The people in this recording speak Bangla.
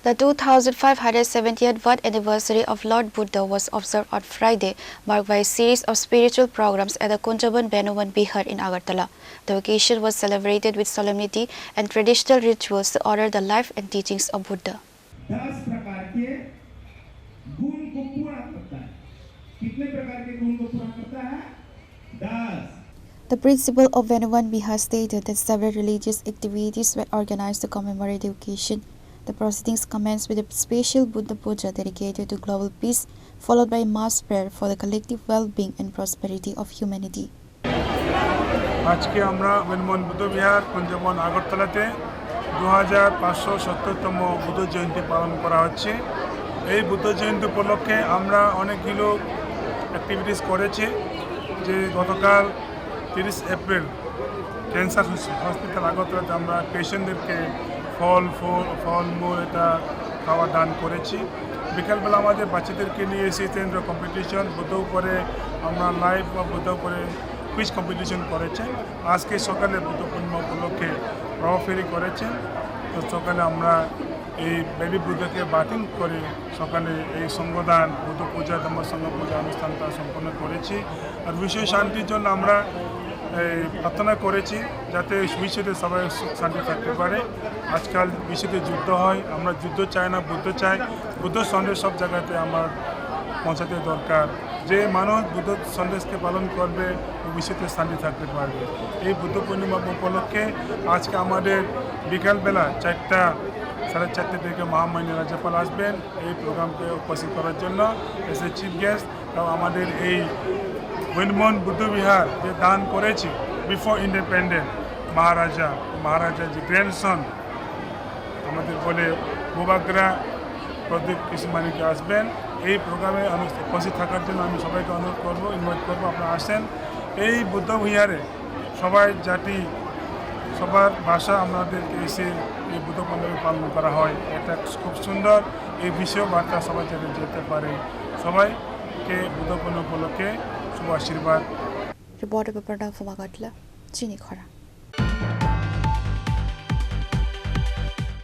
The 2570th birth anniversary of Lord Buddha was observed on Friday, marked by a series of spiritual programs at the Kunjaban Benuwan Bihar in Agartala. The occasion was celebrated with solemnity and traditional rituals to honor the life and teachings of Buddha. 10 प्रकार के गुण को पूरा करता है। कितने प्रकार के गुण को पूरा करता है? 10। The principal of Benuwan Bihar stated that several religious activities were organized to commemorate the occasion. The proceedings commenced with a special Buddha Puja dedicated to global peace, followed by a mass prayer for the collective well-being and prosperity of humanity. আজকে আমরা বেনুমান বুদ্ধ বিহার কুঞ্জবন আগরতলাতে 2570তম বুদ্ধ জয়ন্তী পালন করা হচ্ছে। এই বুদ্ধ জয়ন্তী উপলক্ষে আমরা অনেকগুলো অ্যাক্টিভিটিস করেছি। যে গতকাল 30 এপ্রিল ক্যান্সার হসপিটাল আগরতলাতে আমরা পেশেন্টদেরকে ফলমূল এটা খাওয়া দান করেছি। বিকালবেলা আমাদের বাচ্চাদেরকে নিয়ে এসেছেন কম্পিটিশন বুদ্ধ উপরে আমরা লাইভ বা বুদ্ধ উপরে কুইজ কম্পিটিশন করেছেন। আজকে সকালে বুদ্ধ পূর্ণিমা উপলক্ষে প্রভা ফেরি করেছেন। তো সকালে আমরা এই বেবি বুদ্ধকে বাতিল করে সকালে এই সঙ্গদান বুদ্ধ পূজা ধর্ম সঙ্গ পূজা অনুষ্ঠানটা সম্পন্ন করেছি। আর বিশ্ব শান্তির জন্য আমরা প্রার্থনা করেছি যাতে বিশ্বতে সবাই সুখ শান্তি থাকতে পারে। আজকাল বিশ্বতে যুদ্ধ হয়, আমরা যুদ্ধ চাই না, বুদ্ধ চাই। বুদ্ধ সন্দেশ সব জায়গাতে আমার পৌঁছাতে দরকার। যে মানুষ বুদ্ধ সন্দেশকে পালন করবে বিশ্বতে শান্তি থাকতে পারবে। এই বুদ্ধ পূর্ণিমা উপলক্ষে আজকে আমাদের বিকালবেলা 4:30 থেকে মহামান্য রাজ্যপাল আসবেন এই প্রোগ্রামকে উপস্থিত করার জন্য এসে চিফ গেস্ট। আমাদের এই বেনুমান বুদ্ধ বিহার যে দান করেছি বিফোর ইন্ডিপেন্ডেন্ট মহারাজা যে গ্র্যান্ডসন আমাদের বলে বুবাগ্রা প্রদীপ কৃষ্ণমানিকে আসবেন। এই প্রোগ্রামে উপস্থিত থাকার জন্য আমি সবাইকে অনুরোধ করবো, ইনভাইট করবো, আপনারা আসেন। এই বুদ্ধ বিহারে সবাই জাতি সবার ভাষা আমাদেরকে এসে এই বুদ্ধ পূর্ণিমা পালন করা হয়। এটা খুব সুন্দর। এই বিষয় বার্তা সবাই যাতে যেতে পারে। সবাইকে বুদ্ধ পূর্ণিমা উপলক্ষে শুভ আশীর্বাদ। Reporter Papada from Agartala, Chini Khora.